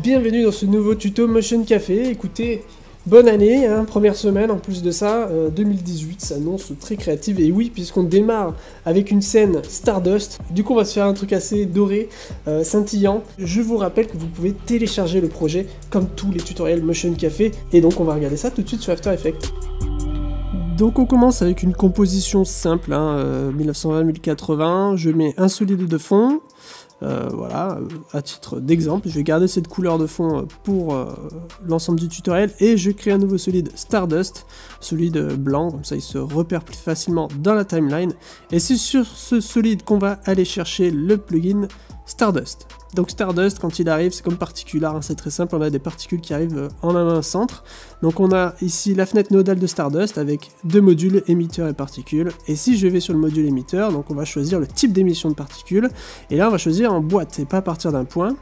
bienvenue dans ce nouveau tuto Motion Café. Écoutez, bonne année, hein, première semaine en plus de ça, 2018 s'annonce très créative. Et oui, puisqu'on démarre avec une scène Stardust, du coup on va se faire un truc assez doré, scintillant. Je vous rappelle que vous pouvez télécharger le projet comme tous les tutoriels Motion Café. Et donc on va regarder ça tout de suite sur After Effects. Donc on commence avec une composition simple, 1920-1080, je mets un solide de fond. Voilà, à titre d'exemple, je vais garder cette couleur de fond pour l'ensemble du tutoriel et je crée un nouveau solide Stardust, solide blanc, comme ça il se repère plus facilement dans la timeline. Et c'est sur ce solide qu'on va aller chercher le plugin Stardust. Donc Stardust, quand il arrive, c'est comme particular, hein, c'est très simple, on a des particules qui arrivent en un centre. Donc on a ici la fenêtre nodale de Stardust avec deux modules, émetteur et particules. Et si je vais sur le module émetteur, donc on va choisir le type d'émission de particules. Et là on va choisir en boîte et pas à partir d'un point.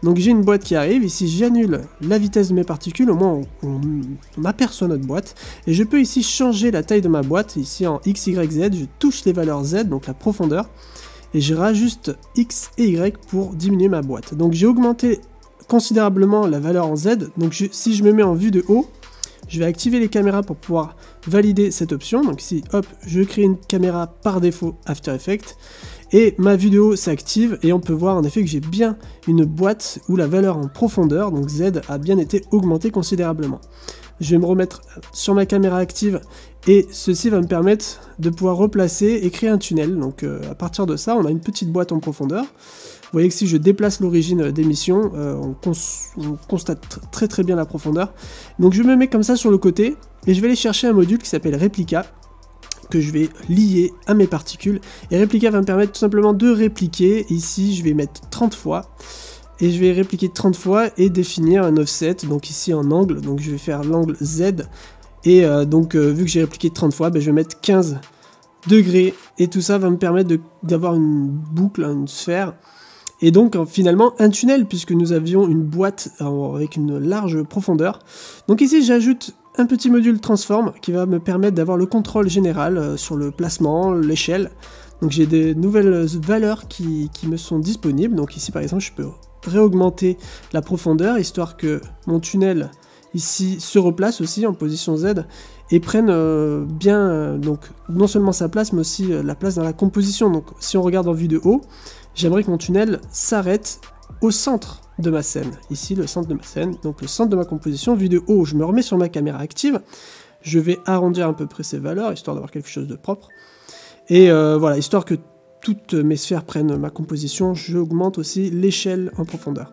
Donc j'ai une boîte qui arrive, ici j'annule la vitesse de mes particules, au moins on aperçoit notre boîte. Et je peux ici changer la taille de ma boîte, ici en X, Y, Z, je touche les valeurs Z, donc la profondeur. Et je rajuste X et Y pour diminuer ma boîte. Donc j'ai augmenté considérablement la valeur en Z. Donc si je me mets en vue de haut, je vais activer les caméras pour pouvoir valider cette option. Donc ici, hop, je crée une caméra par défaut After Effects. Et ma vue de haut s'active et on peut voir en effet que j'ai bien une boîte où la valeur en profondeur, donc Z, a bien été augmentée considérablement. Je vais me remettre sur ma caméra active et ceci va me permettre de pouvoir replacer et créer un tunnel. Donc à partir de ça, on a une petite boîte en profondeur. Vous voyez que si je déplace l'origine d'émission, on constate très bien la profondeur. Donc je me mets comme ça sur le côté et je vais aller chercher un module qui s'appelle Replica, que je vais lier à mes particules. Et Replica va me permettre tout simplement de répliquer. Ici, je vais mettre 30 fois. Et je vais répliquer 30 fois et définir un offset, donc ici en angle, donc je vais faire l'angle Z, et vu que j'ai répliqué 30 fois, je vais mettre 15 degrés, et tout ça va me permettre d'avoir une boucle, une sphère, et donc finalement un tunnel, puisque nous avions une boîte avec une large profondeur. Donc ici j'ajoute un petit module transform qui va me permettre d'avoir le contrôle général sur le placement, l'échelle. Donc j'ai des nouvelles valeurs qui me sont disponibles, donc ici par exemple je peux réaugmenter la profondeur, histoire que mon tunnel ici se replace aussi en position Z et prenne bien donc non seulement sa place mais aussi la place dans la composition. Donc si on regarde en vue de haut, j'aimerais que mon tunnel s'arrête au centre de ma scène, ici le centre de ma scène, donc le centre de ma composition. Vue de haut, je me remets sur ma caméra active, je vais arrondir à peu près ces valeurs histoire d'avoir quelque chose de propre, et voilà, histoire que toutes mes sphères prennent ma composition, j'augmente aussi l'échelle en profondeur.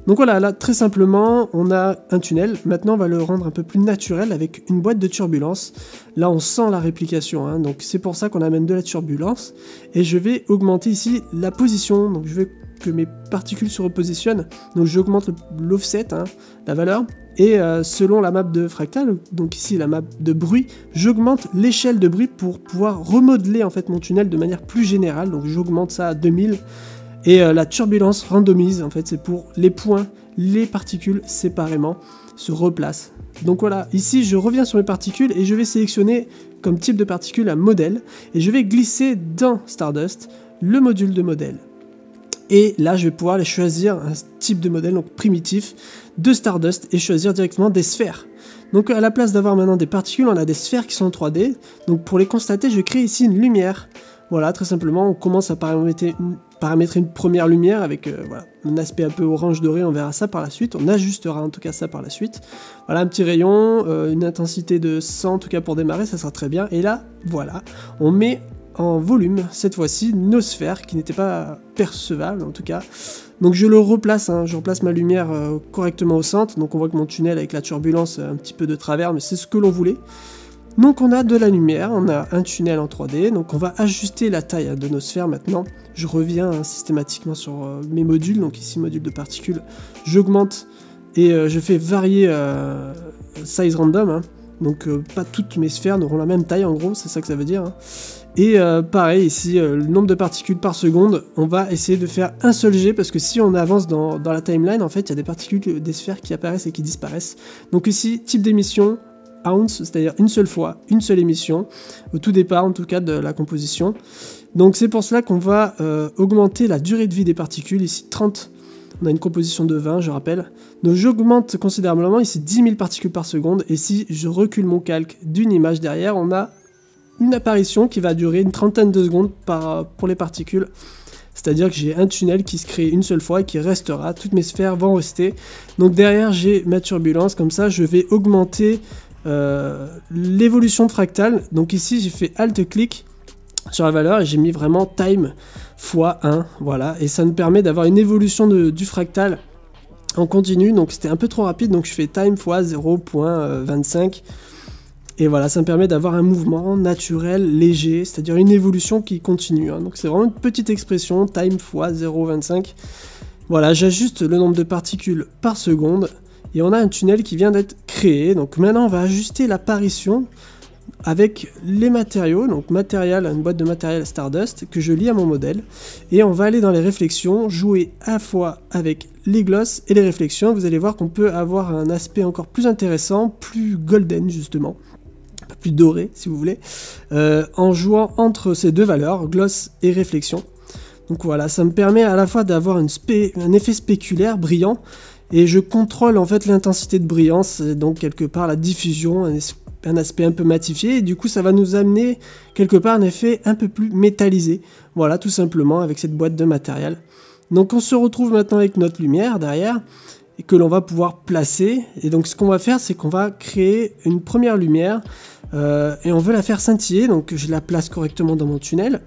Donc voilà, là très simplement, on a un tunnel. Maintenant on va le rendre un peu plus naturel avec une boîte de turbulence. Là on sent la réplication, hein, donc c'est pour ça qu'on amène de la turbulence. Et je vais augmenter ici la position, donc je veux que mes particules se repositionnent. Donc j'augmente l'offset, hein, la valeur. Et selon la map de fractal, donc ici la map de bruit, j'augmente l'échelle de bruit pour pouvoir remodeler en fait mon tunnel de manière plus générale. Donc j'augmente ça à 2000. Et la turbulence randomise, en fait, c'est pour les points, les particules séparément se replacent. Donc voilà, ici je reviens sur mes particules et je vais sélectionner comme type de particule un modèle. Et je vais glisser dans Stardust le module de modèle. Et là, je vais pouvoir aller choisir un type de modèle, donc primitif, de Stardust, et choisir directement des sphères. Donc à la place d'avoir maintenant des particules, on a des sphères qui sont en 3D. Donc pour les constater, je crée ici une lumière. Voilà, très simplement, on commence à paramétrer une première lumière avec voilà, un aspect un peu orange doré, on verra ça par la suite. On ajustera en tout cas ça par la suite. Voilà, un petit rayon, une intensité de 100 en tout cas pour démarrer, ça sera très bien. Et là, voilà, on met en volume, cette fois-ci, nos sphères qui n'étaient pas percevables en tout cas. Donc je le replace, hein, je replace ma lumière correctement au centre. Donc on voit que mon tunnel avec la turbulence un petit peu de travers, mais c'est ce que l'on voulait. Donc on a de la lumière, on a un tunnel en 3D, donc on va ajuster la taille de nos sphères maintenant. Je reviens systématiquement sur mes modules, donc ici module de particules, j'augmente et je fais varier size random, hein. Donc pas toutes mes sphères n'auront la même taille en gros, c'est ça que ça veut dire, hein. Et pareil ici, le nombre de particules par seconde, on va essayer de faire un seul jet, parce que si on avance dans la timeline, en fait il y a des particules, des sphères qui apparaissent et qui disparaissent. Donc ici, type d'émission, ounce, c'est-à-dire une seule fois, une seule émission, au tout départ en tout cas de la composition. Donc c'est pour cela qu'on va augmenter la durée de vie des particules, ici 30 On a une composition de 20, je rappelle. Donc j'augmente considérablement, ici 10 000 particules par seconde. Et si je recule mon calque d'une image derrière, on a une apparition qui va durer une trentaine de secondes pour les particules. C'est-à-dire que j'ai un tunnel qui se crée une seule fois et qui restera. Toutes mes sphères vont rester. Donc derrière, j'ai ma turbulence. Comme ça, je vais augmenter l'évolution fractale. Donc ici, j'ai fait Alt-clic sur la valeur et j'ai mis vraiment time fois 1. Voilà. Et ça me permet d'avoir une évolution du fractal en continu. Donc c'était un peu trop rapide. Donc je fais time fois 0.25. Et voilà, ça me permet d'avoir un mouvement naturel, léger, c'est-à-dire une évolution qui continue. Hein. Donc c'est vraiment une petite expression, time fois 0,25. Voilà, j'ajuste le nombre de particules par seconde, et on a un tunnel qui vient d'être créé. Donc maintenant, on va ajuster l'apparition avec les matériaux. Donc matériel, une boîte de matériel Stardust, que je lie à mon modèle. Et on va aller dans les réflexions, jouer à la fois avec les glosses et les réflexions. Vous allez voir qu'on peut avoir un aspect encore plus intéressant, plus golden justement. Plus doré si vous voulez, en jouant entre ces deux valeurs, gloss et réflexion. Donc voilà, ça me permet à la fois d'avoir un effet spéculaire brillant, et je contrôle en fait l'intensité de brillance, et donc quelque part la diffusion, un aspect un peu matifié, et du coup ça va nous amener quelque part un effet un peu plus métallisé. Voilà, tout simplement avec cette boîte de matériel. Donc on se retrouve maintenant avec notre lumière derrière, et que l'on va pouvoir placer. Et donc ce qu'on va faire, c'est qu'on va créer une première lumière, et on veut la faire scintiller, donc je la place correctement dans mon tunnel.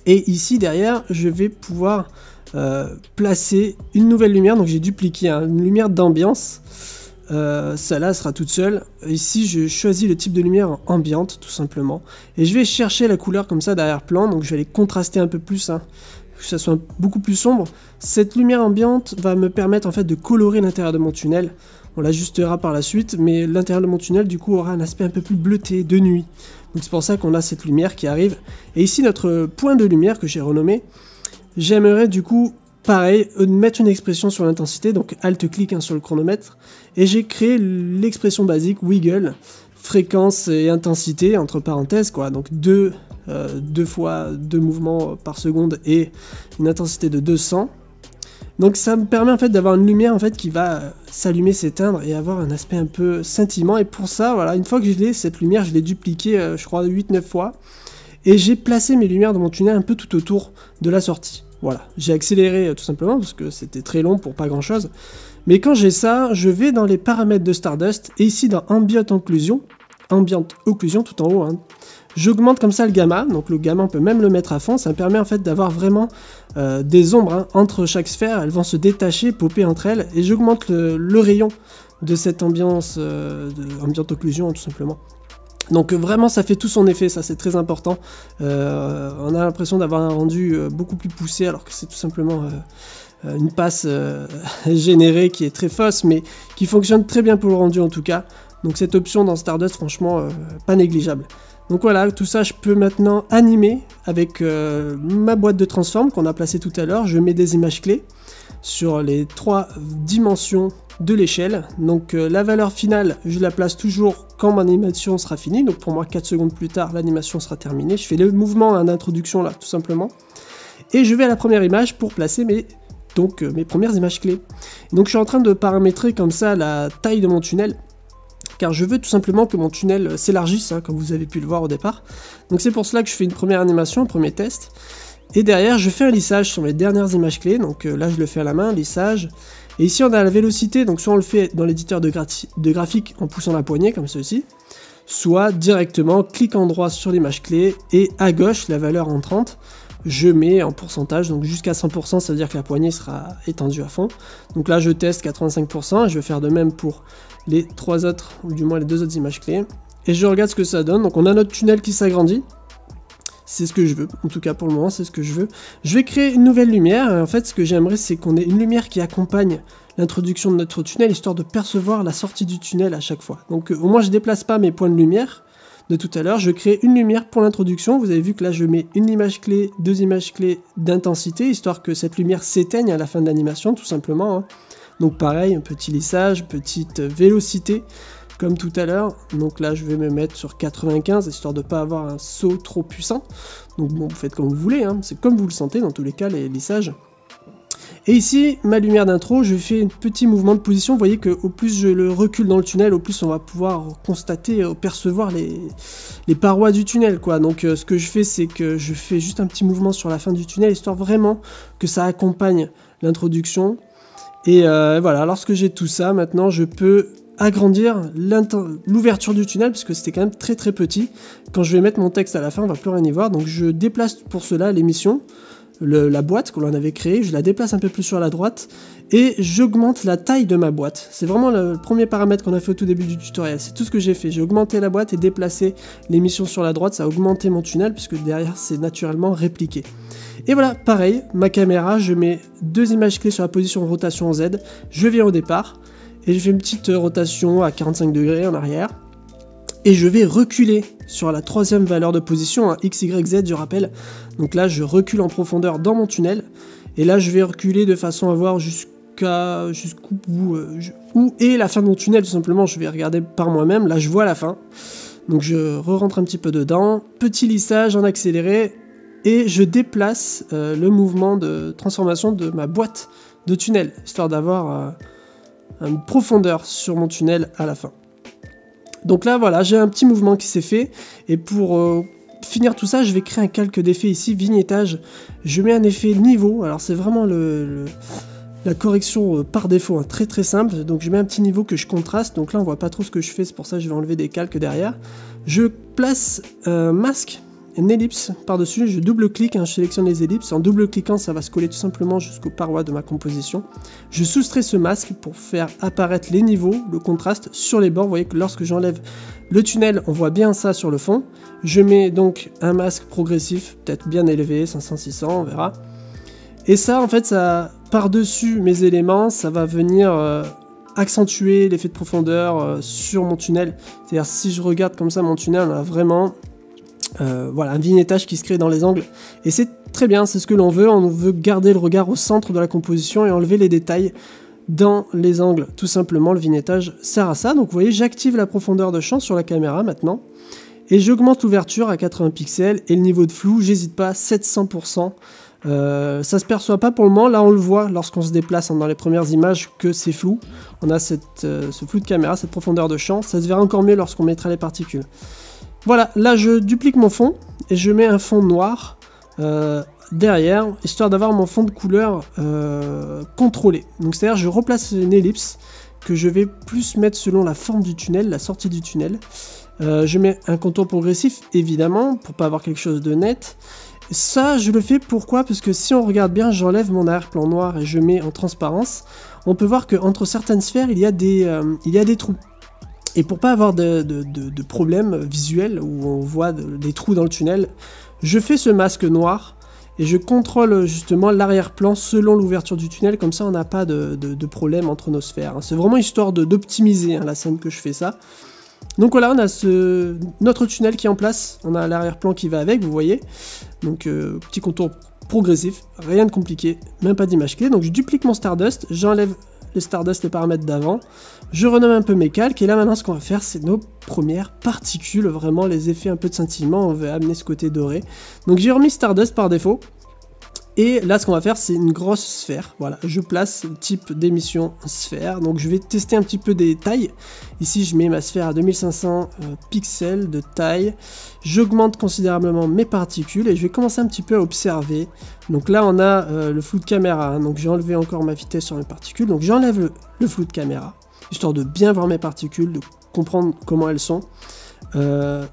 Et ici derrière, je vais pouvoir placer une nouvelle lumière, donc j'ai dupliqué une lumière d'ambiance. Celle-là sera toute seule. Ici, je choisis le type de lumière ambiante, tout simplement. Et je vais chercher la couleur comme ça d'arrière-plan, donc je vais les contraster un peu plus, hein, que ça soit beaucoup plus sombre. Cette lumière ambiante va me permettre en fait de colorer l'intérieur de mon tunnel. On l'ajustera par la suite, mais l'intérieur de mon tunnel du coup aura un aspect un peu plus bleuté, de nuit. Donc c'est pour ça qu'on a cette lumière qui arrive. Et ici notre point de lumière que j'ai renommé, j'aimerais du coup, pareil, mettre une expression sur l'intensité, donc Alt-clic sur le chronomètre, et j'ai créé l'expression basique wiggle, fréquence et intensité, entre parenthèses, quoi, donc deux fois 2 mouvements par seconde et une intensité de 200. Donc ça me permet en fait d'avoir une lumière en fait qui va s'allumer, s'éteindre et avoir un aspect un peu scintillant. Et pour ça, voilà, une fois que j'ai cette lumière, je l'ai dupliquée, je crois 8-9 fois. Et j'ai placé mes lumières dans mon tunnel un peu tout autour de la sortie. Voilà, j'ai accéléré tout simplement parce que c'était très long pour pas grand chose. Mais quand j'ai ça, je vais dans les paramètres de Stardust et ici dans Ambient Occlusion tout en haut, hein. J'augmente comme ça le gamma, donc le gamma on peut même le mettre à fond, ça me permet en fait d'avoir vraiment des ombres, hein, entre chaque sphère, elles vont se détacher, popper entre elles, et j'augmente le rayon de cette ambiance, ambient occlusion tout simplement. Donc vraiment ça fait tout son effet, ça c'est très important. On a l'impression d'avoir un rendu beaucoup plus poussé alors que c'est tout simplement une passe générée qui est très fausse mais qui fonctionne très bien pour le rendu en tout cas. Donc cette option dans Stardust franchement pas négligeable. Donc voilà, tout ça je peux maintenant animer avec ma boîte de transform qu'on a placée tout à l'heure. Je mets des images clés sur les 3 dimensions de l'échelle. Donc la valeur finale, je la place toujours quand mon animation sera finie. Donc pour moi 4 secondes plus tard, l'animation sera terminée. Je fais le mouvement d'introduction là, tout simplement. Et je vais à la première image pour placer mes premières images clés. Donc je suis en train de paramétrer comme ça la taille de mon tunnel, car je veux tout simplement que mon tunnel s'élargisse, hein, comme vous avez pu le voir au départ. Donc c'est pour cela que je fais une première animation, un premier test. Et derrière, je fais un lissage sur mes dernières images clés. Donc là, je le fais à la main, lissage. Et ici, on a la vélocité. Donc soit on le fait dans l'éditeur de graphique en poussant la poignée, comme ceci. Soit directement, cliquant droit sur l'image clé. Et à gauche, la valeur entrante, je mets en pourcentage. Donc jusqu'à 100%, ça veut dire que la poignée sera étendue à fond. Donc là, je teste 85%. Je vais faire de même pour les 3 autres, ou du moins les 2 autres images clés. Et je regarde ce que ça donne. Donc on a notre tunnel qui s'agrandit. C'est ce que je veux, en tout cas pour le moment c'est ce que je veux. Je vais créer une nouvelle lumière, en fait ce que j'aimerais c'est qu'on ait une lumière qui accompagne l'introduction de notre tunnel, histoire de percevoir la sortie du tunnel à chaque fois. Donc au moins je déplace pas mes points de lumière de tout à l'heure, je crée une lumière pour l'introduction. Vous avez vu que là je mets une image clé, 2 images clés d'intensité, histoire que cette lumière s'éteigne à la fin de l'animation tout simplement, hein. Donc pareil, un petit lissage, petite vélocité, comme tout à l'heure. Donc là je vais me mettre sur 95 histoire de ne pas avoir un saut trop puissant. Donc bon, vous faites comme vous voulez, hein. C'est comme vous le sentez dans tous les cas les lissages. Et ici, ma lumière d'intro, je fais un petit mouvement de position. Vous voyez qu'au plus je le recule dans le tunnel, au plus on va pouvoir constater, percevoir les parois du tunnel, quoi. Donc ce que je fais, c'est que je fais juste un petit mouvement sur la fin du tunnel, histoire vraiment que ça accompagne l'introduction. Et voilà, lorsque j'ai tout ça, maintenant je peux agrandir l'ouverture du tunnel, parce que c'était quand même très très petit. Quand je vais mettre mon texte à la fin, on va plus rien y voir. Donc je déplace pour cela l'émission. La boîte que l'on avait créée, je la déplace un peu plus sur la droite et j'augmente la taille de ma boîte. C'est vraiment le premier paramètre qu'on a fait au tout début du tutoriel, c'est tout ce que j'ai fait. J'ai augmenté la boîte et déplacé l'émission sur la droite, ça a augmenté mon tunnel puisque derrière c'est naturellement répliqué. Et voilà, pareil, ma caméra, je mets 2 images clés sur la position rotation en Z, je viens au départ et je fais une petite rotation à 45 degrés en arrière. Et je vais reculer sur la 3e valeur de position, hein, X, Y, Z, je rappelle. Donc là, je recule en profondeur dans mon tunnel. Et là, je vais reculer de façon à voir jusqu'où est la fin de mon tunnel, tout simplement. Je vais regarder par moi-même. Là, je vois la fin. Donc je re-rentre un petit peu dedans. Petit lissage en accéléré. Et je déplace le mouvement de transformation de ma boîte de tunnel, histoire d'avoir une profondeur sur mon tunnel à la fin. Donc là, voilà, j'ai un petit mouvement qui s'est fait, et pour finir tout ça, je vais créer un calque d'effet ici, vignettage. Je mets un effet niveau, alors c'est vraiment la correction par défaut, hein, très très simple. Donc je mets un petit niveau que je contraste, donc là on voit pas trop ce que je fais, c'est pour ça que je vais enlever des calques derrière. Je place un masque, une ellipse par-dessus, je double-clique, hein, je sélectionne les ellipses, en double-cliquant ça va se coller tout simplement jusqu'aux parois de ma composition. Je soustrais ce masque pour faire apparaître les niveaux, le contraste sur les bords. Vous voyez que lorsque j'enlève le tunnel, on voit bien ça sur le fond. Je mets donc un masque progressif, peut-être bien élevé, 500-600, on verra. Et ça, en fait, ça par-dessus mes éléments, ça va venir accentuer l'effet de profondeur sur mon tunnel. C'est-à-dire si je regarde comme ça mon tunnel, on a vraiment... voilà, un vignettage qui se crée dans les angles, et c'est très bien, c'est ce que l'on veut. On veut garder le regard au centre de la composition et enlever les détails dans les angles, tout simplement. Le vignettage sert à ça. Donc vous voyez, j'active la profondeur de champ sur la caméra maintenant, et j'augmente l'ouverture à 80 pixels, et le niveau de flou, j'hésite pas, 700%. Ça se perçoit pas pour le moment, là on le voit lorsqu'on se déplace dans les premières images que c'est flou. On a ce flou de caméra, cette profondeur de champ, ça se verra encore mieux lorsqu'on mettra les particules. Voilà, là je duplique mon fond et je mets un fond noir derrière, histoire d'avoir mon fond de couleur contrôlé. Donc c'est-à-dire je replace une ellipse que je vais plus mettre selon la forme du tunnel, la sortie du tunnel. Je mets un contour progressif évidemment pour pas avoir quelque chose de net. Ça je le fais pourquoi? Parce que si on regarde bien, j'enlève mon arrière-plan noir et je mets en transparence. On peut voir qu'entre certaines sphères il y a des trous. Et pour pas avoir de problème visuel où on voit des trous dans le tunnel, je fais ce masque noir et je contrôle justement l'arrière-plan selon l'ouverture du tunnel, comme ça on n'a pas de problème entre nos sphères. C'est vraiment histoire d'optimiser la scène que je fais ça. Donc voilà, on a notre tunnel qui est en place, on a l'arrière-plan qui va avec, vous voyez. Donc petit contour progressif, rien de compliqué, même pas d'image clé. Donc je duplique mon Stardust, j'enlève les Stardust, les paramètres d'avant, je renomme un peu mes calques, et là maintenant ce qu'on va faire c'est nos premières particules, vraiment les effets un peu de scintillement, on veut amener ce côté doré. Donc j'ai remis Stardust par défaut, et là ce qu'on va faire c'est une grosse sphère, voilà, je place le type d'émission sphère, donc je vais tester un petit peu des tailles. Ici je mets ma sphère à 2500 pixels de taille, j'augmente considérablement mes particules et je vais commencer un petit peu à observer. Donc là on a le flou de caméra, hein, donc j'ai enlevé encore ma vitesse sur mes particules, donc j'enlève le flou de caméra, histoire de bien voir mes particules, de comprendre comment elles sont.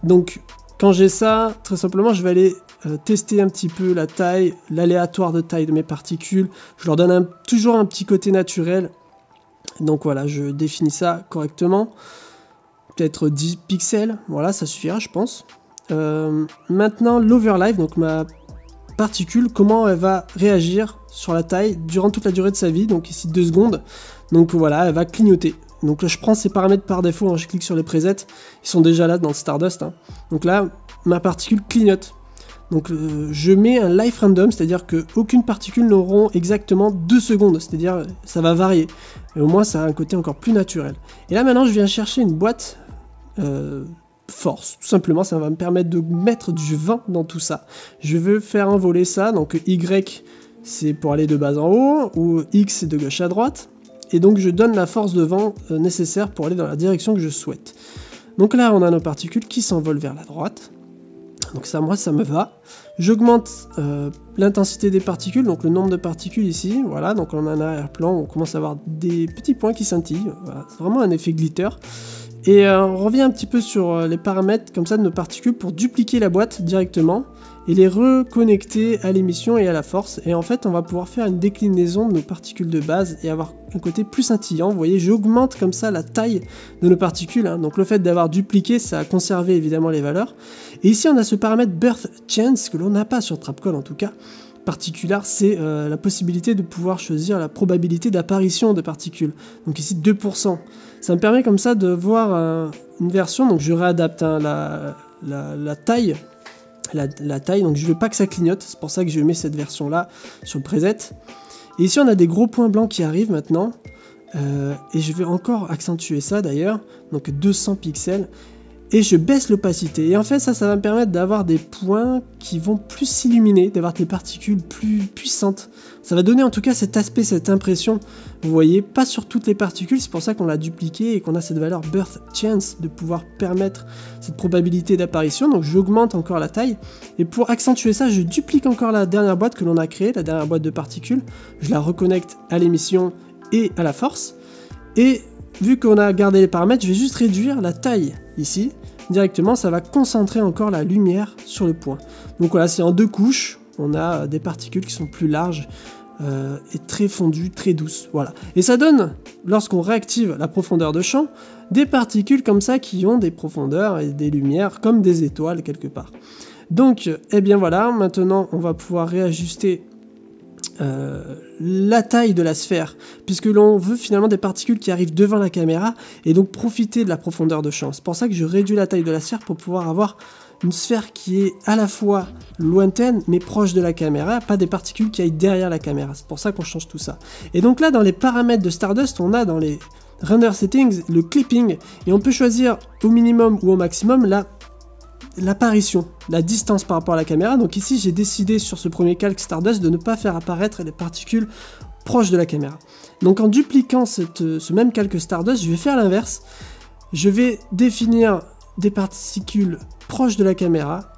Donc quand j'ai ça, très simplement je vais aller tester un petit peu la taille, l'aléatoire de taille de mes particules. Je leur donne toujours un petit côté naturel. Donc voilà, je définis ça correctement. Peut-être 10 pixels, voilà, ça suffira je pense. Maintenant l'overlive, donc ma particule, comment elle va réagir sur la taille durant toute la durée de sa vie, donc ici 2 secondes. Donc voilà, elle va clignoter. Donc là je prends ces paramètres par défaut, hein, je clique sur les presets, ils sont déjà là dans le Stardust. Hein. Donc là, ma particule clignote. Donc je mets un life random, c'est-à-dire qu'aucune particule n'auront exactement 2 secondes, c'est-à-dire ça va varier. Et au moins ça a un côté encore plus naturel. Et là maintenant je viens chercher une boîte force, tout simplement, ça va me permettre de mettre du vent dans tout ça. Je veux faire envoler ça, donc Y c'est pour aller de bas en haut, ou X c'est de gauche à droite, et donc je donne la force de vent nécessaire pour aller dans la direction que je souhaite. Donc là on a nos particules qui s'envolent vers la droite, donc ça moi ça me va. J'augmente l'intensité des particules, donc le nombre de particules ici, voilà, donc on a un arrière-plan, on commence à avoir des petits points qui scintillent, voilà, c'est vraiment un effet glitter. Et on revient un petit peu sur les paramètres comme ça de nos particules pour dupliquer la boîte directement et les reconnecter à l'émission et à la force. Et en fait, on va pouvoir faire une déclinaison de nos particules de base et avoir un côté plus scintillant. Vous voyez, j'augmente comme ça la taille de nos particules. Hein. Donc le fait d'avoir dupliqué, ça a conservé évidemment les valeurs. Et ici, on a ce paramètre Birth Chance que l'on n'a pas sur Trapcode en tout cas. Particular, c'est la possibilité de pouvoir choisir la probabilité d'apparition de particules. Donc ici 2%. Ça me permet comme ça de voir une version, donc je réadapte hein, la taille, la taille, donc je veux pas que ça clignote, c'est pour ça que je mets cette version là sur le preset. Et ici on a des gros points blancs qui arrivent maintenant, et je vais encore accentuer ça d'ailleurs, donc 200 pixels. Et je baisse l'opacité. Et en fait, ça va me permettre d'avoir des points qui vont plus s'illuminer, d'avoir des particules plus puissantes. Ça va donner en tout cas cet aspect, cette impression. Vous voyez, pas sur toutes les particules, c'est pour ça qu'on l'a dupliqué et qu'on a cette valeur Birth Chance de pouvoir permettre cette probabilité d'apparition. Donc j'augmente encore la taille. Et pour accentuer ça, je duplique encore la dernière boîte que l'on a créée, la dernière boîte de particules. Je la reconnecte à l'émission et à la force. Et vu qu'on a gardé les paramètres, je vais juste réduire la taille ici. Directement, ça va concentrer encore la lumière sur le point. Donc voilà, c'est en 2 couches. On a des particules qui sont plus larges et très fondues, très douces. Voilà. Et ça donne, lorsqu'on réactive la profondeur de champ, des particules comme ça qui ont des profondeurs et des lumières comme des étoiles quelque part. Donc, eh bien voilà, maintenant on va pouvoir réajuster la taille de la sphère, puisque l'on veut finalement des particules qui arrivent devant la caméra et donc profiter de la profondeur de champ. C'est pour ça que je réduis la taille de la sphère pour pouvoir avoir une sphère qui est à la fois lointaine mais proche de la caméra, pas des particules qui aillent derrière la caméra. C'est pour ça qu'on change tout ça. Et donc là, dans les paramètres de Stardust, on a dans les render settings le clipping et on peut choisir au minimum ou au maximum l'apparition, la distance par rapport à la caméra. Donc ici j'ai décidé sur ce premier calque Stardust de ne pas faire apparaître les particules proches de la caméra. Donc en dupliquant ce même calque Stardust, je vais faire l'inverse. Je vais définir des particules proches de la caméra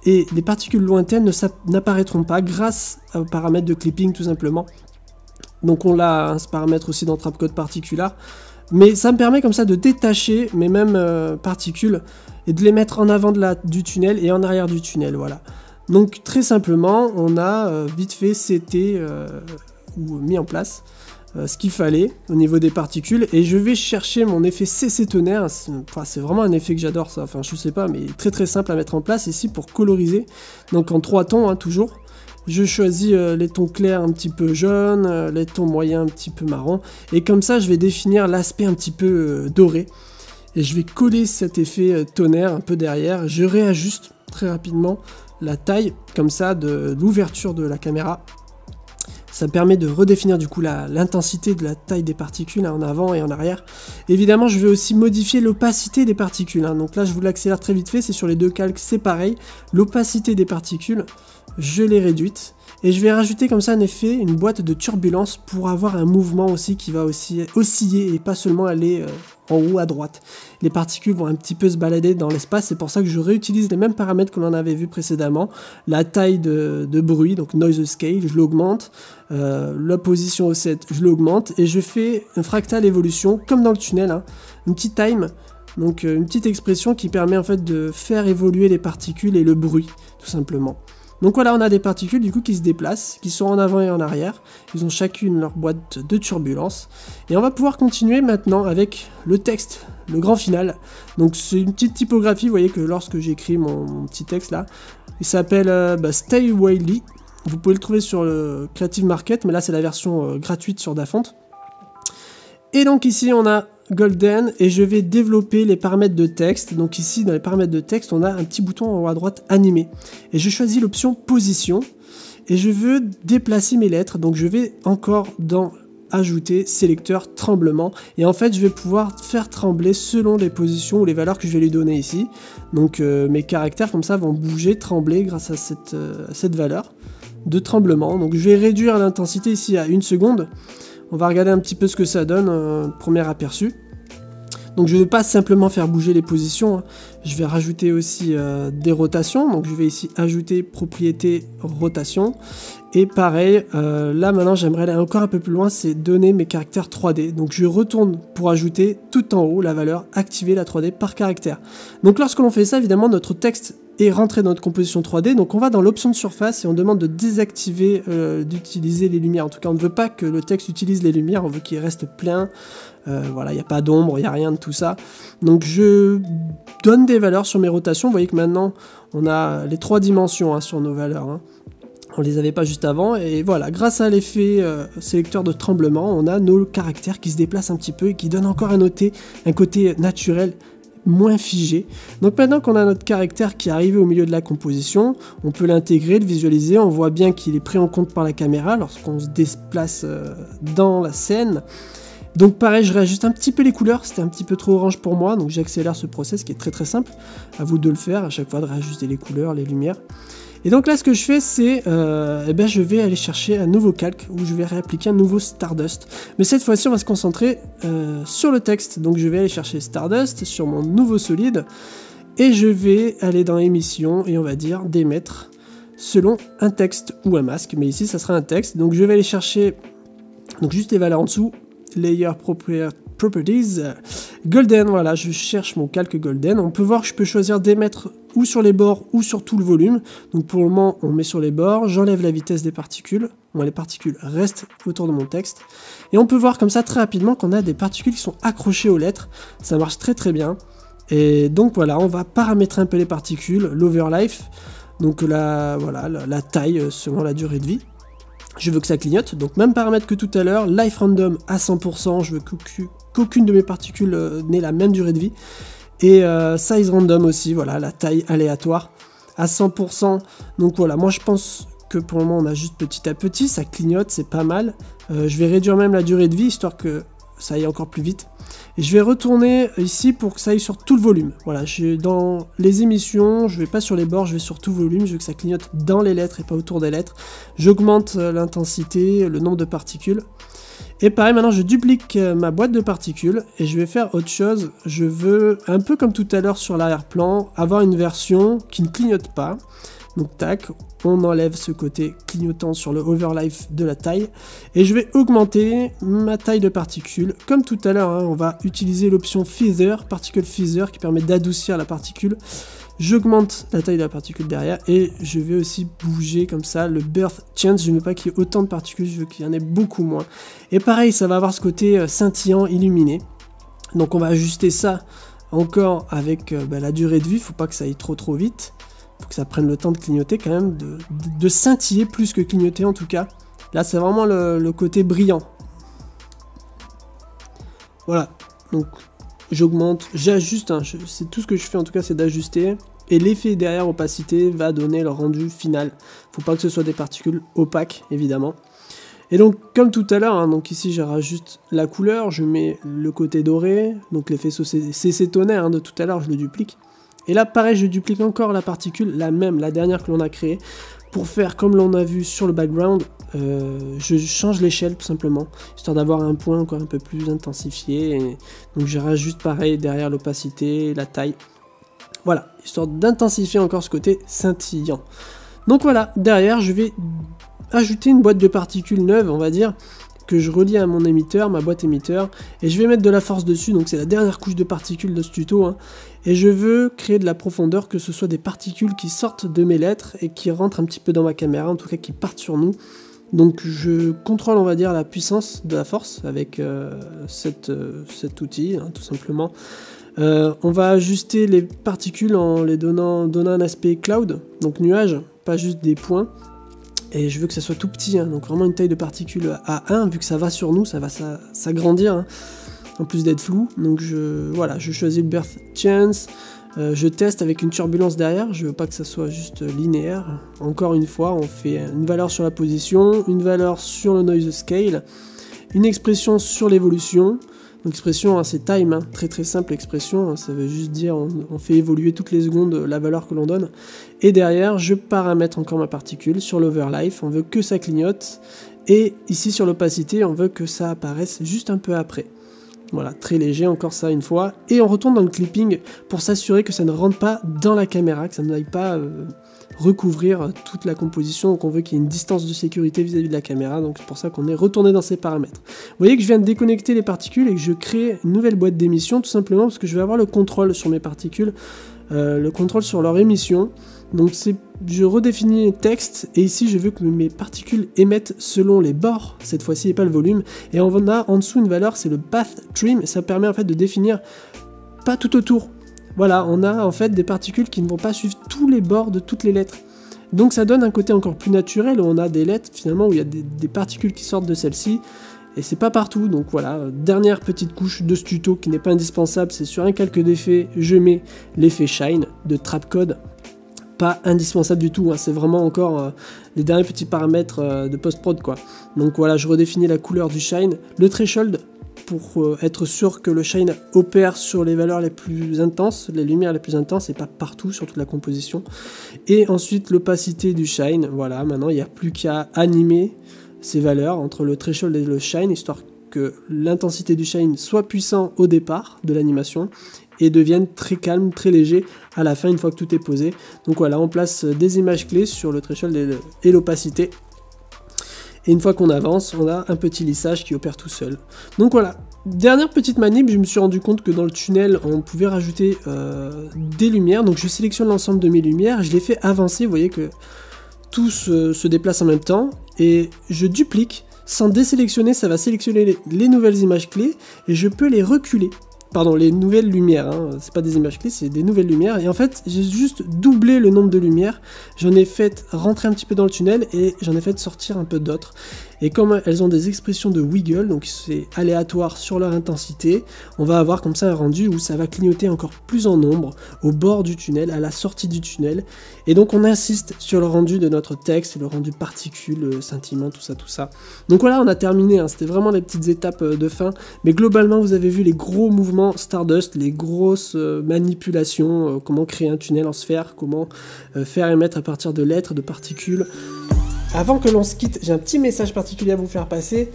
et les particules lointaines n'apparaîtront pas grâce au paramètre de clipping tout simplement. Donc on l'a ce paramètre aussi dans Trapcode Particular. Mais ça me permet comme ça de détacher mes mêmes particules et de les mettre en avant du tunnel et en arrière du tunnel, voilà. Donc très simplement, on a vite fait ou mis en place ce qu'il fallait au niveau des particules et je vais chercher mon effet CC tonnerre. C'est vraiment un effet que j'adore ça, enfin je sais pas, mais très très simple à mettre en place ici pour coloriser. Donc en 3 tons hein, toujours. Je choisis les tons clairs un petit peu jaunes, les tons moyens un petit peu marron, et comme ça je vais définir l'aspect un petit peu doré, et je vais coller cet effet tonnerre un peu derrière. Je réajuste très rapidement la taille comme ça de l'ouverture de la caméra. Ça permet de redéfinir du coup l'intensité de la taille des particules hein, en avant et en arrière. Évidemment, je vais aussi modifier l'opacité des particules. Hein. Donc là, je vous l'accélère très vite fait, c'est sur les 2 calques, c'est pareil. L'opacité des particules, je l'ai réduite. Et je vais rajouter comme ça un effet, une boîte de turbulence pour avoir un mouvement aussi qui va aussi osciller et pas seulement aller en haut à droite. Les particules vont un petit peu se balader dans l'espace, c'est pour ça que je réutilise les mêmes paramètres que l'on avait vu précédemment. La taille de bruit, donc noise scale, je l'augmente. La position offset, je l'augmente. Et je fais un fractal évolution, comme dans le tunnel, hein, une petite time. Donc une petite expression qui permet en fait de faire évoluer les particules et le bruit, tout simplement. Donc voilà, on a des particules du coup qui se déplacent, qui sont en avant et en arrière. Ils ont chacune leur boîte de turbulence. Et on va pouvoir continuer maintenant avec le texte, le grand final. Donc c'est une petite typographie, vous voyez que lorsque j'écris mon petit texte là, il s'appelle Stay Wily. Vous pouvez le trouver sur le Creative Market, mais là c'est la version gratuite sur Dafont. Et donc ici on a Golden et je vais développer les paramètres de texte. Donc ici dans les paramètres de texte on a un petit bouton en haut à droite animé et je choisis l'option position et je veux déplacer mes lettres. Donc je vais encore dans ajouter sélecteur tremblement et en fait je vais pouvoir faire trembler selon les positions ou les valeurs que je vais lui donner ici. Donc mes caractères comme ça vont bouger, trembler grâce à cette valeur. de tremblement. Donc je vais réduire l'intensité ici à 1 seconde. On va regarder un petit peu ce que ça donne, premier aperçu. Donc je ne vais pas simplement faire bouger les positions, hein. Je vais rajouter aussi des rotations. Donc je vais ici ajouter propriété rotation. Et pareil, là maintenant j'aimerais aller encore un peu plus loin, c'est donner mes caractères 3D. Donc je retourne pour ajouter tout en haut la valeur activer la 3D par caractère. Donc lorsque l'on fait ça, évidemment notre texte est rentré dans notre composition 3D. Donc on va dans l'option de surface et on demande de désactiver d'utiliser les lumières. En tout cas on ne veut pas que le texte utilise les lumières, on veut qu'il reste plein. Voilà, il n'y a pas d'ombre, il n'y a rien de tout ça. Donc je donne des valeurs sur mes rotations. Vous voyez que maintenant on a les 3 dimensions, hein, sur nos valeurs, hein. On les avait pas juste avant, et voilà, grâce à l'effet sélecteur de tremblement, on a nos caractères qui se déplacent un petit peu et qui donnent encore un côté naturel, moins figé. Donc maintenant qu'on a notre caractère qui est arrivé au milieu de la composition, on peut l'intégrer, le visualiser, on voit bien qu'il est pris en compte par la caméra lorsqu'on se déplace dans la scène. Donc pareil, je réajuste un petit peu les couleurs, c'était un petit peu trop orange pour moi, donc j'accélère ce process qui est très très simple. À vous de le faire, à chaque fois de réajuster les couleurs, les lumières. Et donc là ce que je fais c'est, je vais aller chercher un nouveau calque où je vais réappliquer un nouveau Stardust. Mais cette fois-ci on va se concentrer sur le texte, donc je vais aller chercher Stardust sur mon nouveau solide, et je vais aller dans émission et on va dire d'émettre selon un texte ou un masque, mais ici ça sera un texte, donc je vais aller chercher donc juste les valeurs en dessous, Layer Properties, Golden, voilà, je cherche mon calque Golden. On peut voir que je peux choisir d'émettre ou sur les bords ou sur tout le volume. Donc pour le moment, on met sur les bords, j'enlève la vitesse des particules. Bon, les particules restent autour de mon texte. Et on peut voir comme ça très rapidement qu'on a des particules qui sont accrochées aux lettres. Ça marche très très bien. Et donc voilà, on va paramétrer un peu les particules, l'overlife, donc la taille selon la durée de vie. Je veux que ça clignote, donc même paramètre que tout à l'heure, life random à 100%, je veux qu'aucune de mes particules n'ait la même durée de vie. Et size random aussi, voilà, la taille aléatoire à 100%. Donc voilà, moi je pense que pour le moment on a juste petit à petit, ça clignote, c'est pas mal. Je vais réduire même la durée de vie, histoire que ça aille encore plus vite. Et je vais retourner ici pour que ça aille sur tout le volume. Voilà, dans les émissions, je vais pas sur les bords, je vais sur tout volume, je veux que ça clignote dans les lettres et pas autour des lettres. J'augmente l'intensité, le nombre de particules. Et pareil, maintenant je duplique ma boîte de particules et je vais faire autre chose. Je veux, un peu comme tout à l'heure sur l'arrière-plan, avoir une version qui ne clignote pas. Donc tac, on enlève ce côté clignotant sur le overlife de la taille. Et je vais augmenter ma taille de particules. Comme tout à l'heure, hein, on va utiliser l'option Feather, Particle Feather, qui permet d'adoucir la particule. J'augmente la taille de la particule derrière et je vais aussi bouger comme ça le birth chance. Je ne veux pas qu'il y ait autant de particules, je veux qu'il y en ait beaucoup moins. Et pareil, ça va avoir ce côté scintillant, illuminé. Donc on va ajuster ça encore avec la durée de vie. Il ne faut pas que ça aille trop vite. Faut que ça prenne le temps de clignoter quand même, de scintiller plus que clignoter en tout cas. Là c'est vraiment le côté brillant. Voilà, donc j'augmente, j'ajuste, hein, c'est tout ce que je fais en tout cas, c'est d'ajuster. Et l'effet derrière opacité va donner le rendu final. Faut pas que ce soit des particules opaques évidemment. Et donc comme tout à l'heure, hein, donc ici je rajoute la couleur, je mets le côté doré, donc l'effet CC tonnerre hein, de tout à l'heure, je le duplique. Et là, pareil, je duplique encore la particule, la dernière que l'on a créée, pour faire comme l'on a vu sur le background, je change l'échelle tout simplement, histoire d'avoir un point encore un peu plus intensifié. Et donc je rajoute pareil derrière l'opacité, la taille. Voilà, histoire d'intensifier encore ce côté scintillant. Donc voilà, derrière, je vais ajouter une boîte de particules neuve, on va dire, que je relie à mon émetteur, ma boîte émetteur, et je vais mettre de la force dessus, donc c'est la dernière couche de particules de ce tuto, hein, et je veux créer de la profondeur, que ce soit des particules qui sortent de mes lettres et qui rentrent un petit peu dans ma caméra, en tout cas qui partent sur nous. Donc je contrôle, on va dire, la puissance de la force avec cet outil, hein, tout simplement. On va ajuster les particules en les donnant un aspect cloud, donc nuage, pas juste des points. Et je veux que ça soit tout petit, hein, donc vraiment une taille de particules à 1, vu que ça va sur nous, ça va s'agrandir, hein, en plus d'être flou. Donc voilà, je choisis le birth chance, je teste avec une turbulence derrière, je veux pas que ça soit juste linéaire. Encore une fois, on fait une valeur sur la position, une valeur sur le noise scale, une expression sur l'évolution, Donc expression, hein, c'est time, hein, très très simple expression, hein, ça veut juste dire on fait évoluer toutes les secondes la valeur que l'on donne. Et derrière, je paramètre encore ma particule sur l'overlife, on veut que ça clignote. Et ici sur l'opacité, on veut que ça apparaisse juste un peu après. Voilà, très léger, encore ça une fois. Et on retourne dans le clipping pour s'assurer que ça ne rentre pas dans la caméra, que ça n'aille pas recouvrir toute la composition. Donc on veut qu'il y ait une distance de sécurité vis-à-vis de la caméra, donc c'est pour ça qu'on est retourné dans ces paramètres. Vous voyez que je viens de déconnecter les particules et que je crée une nouvelle boîte d'émission, tout simplement parce que je vais avoir le contrôle sur mes particules, le contrôle sur leur émission. Donc je redéfinis les textes et ici je veux que mes particules émettent selon les bords, cette fois-ci et pas le volume. Et on a en dessous une valeur, c'est le path trim, et ça permet en fait de définir pas tout autour. Voilà, on a en fait des particules qui ne vont pas suivre tous les bords de toutes les lettres. Donc ça donne un côté encore plus naturel, où on a des lettres finalement où il y a des particules qui sortent de celle-ci, et c'est pas partout. Donc voilà, dernière petite couche de ce tuto qui n'est pas indispensable, c'est sur un calque d'effet, je mets l'effet Shine de Trapcode. Pas indispensable du tout, hein, c'est vraiment encore les derniers petits paramètres de post-prod quoi. Donc voilà, je redéfinis la couleur du Shine, le Threshold, pour être sûr que le shine opère sur les valeurs les plus intenses, les lumières les plus intenses et pas partout sur toute la composition. Et ensuite l'opacité du shine, voilà, maintenant il n'y a plus qu'à animer ces valeurs entre le threshold et le shine, histoire que l'intensité du shine soit puissant au départ de l'animation et devienne très calme, très léger à la fin une fois que tout est posé. Donc voilà, on place des images clés sur le threshold et l'opacité. Et une fois qu'on avance, on a un petit lissage qui opère tout seul. Donc voilà, dernière petite manip, je me suis rendu compte que dans le tunnel, on pouvait rajouter des lumières. Donc je sélectionne l'ensemble de mes lumières, je les fais avancer, vous voyez que tout se déplace en même temps. Et je duplique, sans désélectionner, ça va sélectionner les nouvelles images clés, et je peux les reculer. Pardon, les nouvelles lumières, hein. C'est pas des images clés, c'est des nouvelles lumières. Et en fait, j'ai juste doublé le nombre de lumières. J'en ai fait rentrer un petit peu dans le tunnel et j'en ai fait sortir un peu d'autres. Et comme elles ont des expressions de wiggle, donc c'est aléatoire sur leur intensité, on va avoir comme ça un rendu où ça va clignoter encore plus en nombre au bord du tunnel, à la sortie du tunnel. Et donc on insiste sur le rendu de notre texte, le rendu particules, scintillement, tout ça. Donc voilà, on a terminé, hein. C'était vraiment les petites étapes de fin. Mais globalement, vous avez vu les gros mouvements Stardust, les grosses manipulations, comment créer un tunnel en sphère, comment faire émettre à partir de lettres, de particules. Avant que l'on se quitte, j'ai un petit message particulier à vous faire passer,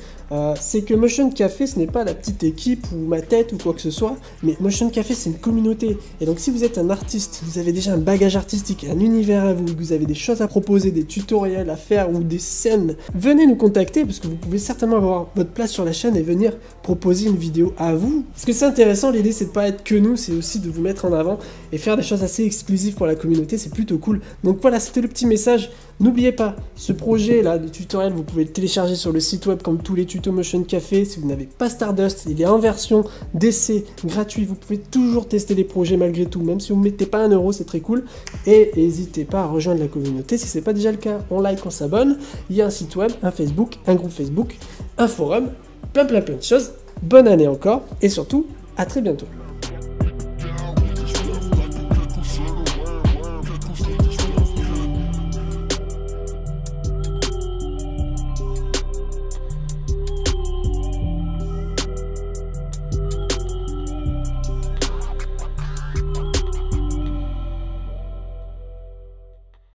c'est que Motion Café, ce n'est pas la petite équipe ou ma tête ou quoi que ce soit, mais Motion Café, c'est une communauté. Et donc si vous êtes un artiste, vous avez déjà un bagage artistique, un univers à vous, vous avez des choses à proposer, des tutoriels à faire ou des scènes, venez nous contacter parce que vous pouvez certainement avoir votre place sur la chaîne et venir proposer une vidéo à vous. Parce que c'est intéressant, l'idée c'est de pas être que nous, c'est aussi de vous mettre en avant et faire des choses assez exclusives pour la communauté, c'est plutôt cool. Donc voilà, c'était le petit message. N'oubliez pas, ce projet là de tutoriel, vous pouvez le télécharger sur le site web comme tous les tutos Motion Café. Si vous n'avez pas Stardust, il est en version d'essai gratuit. Vous pouvez toujours tester les projets malgré tout, même si vous ne mettez pas 1 €, c'est très cool. Et n'hésitez pas à rejoindre la communauté si ce n'est pas déjà le cas. On like, on s'abonne. Il y a un site web, un Facebook, un groupe Facebook, un forum, plein de choses. Bonne année encore et surtout, à très bientôt.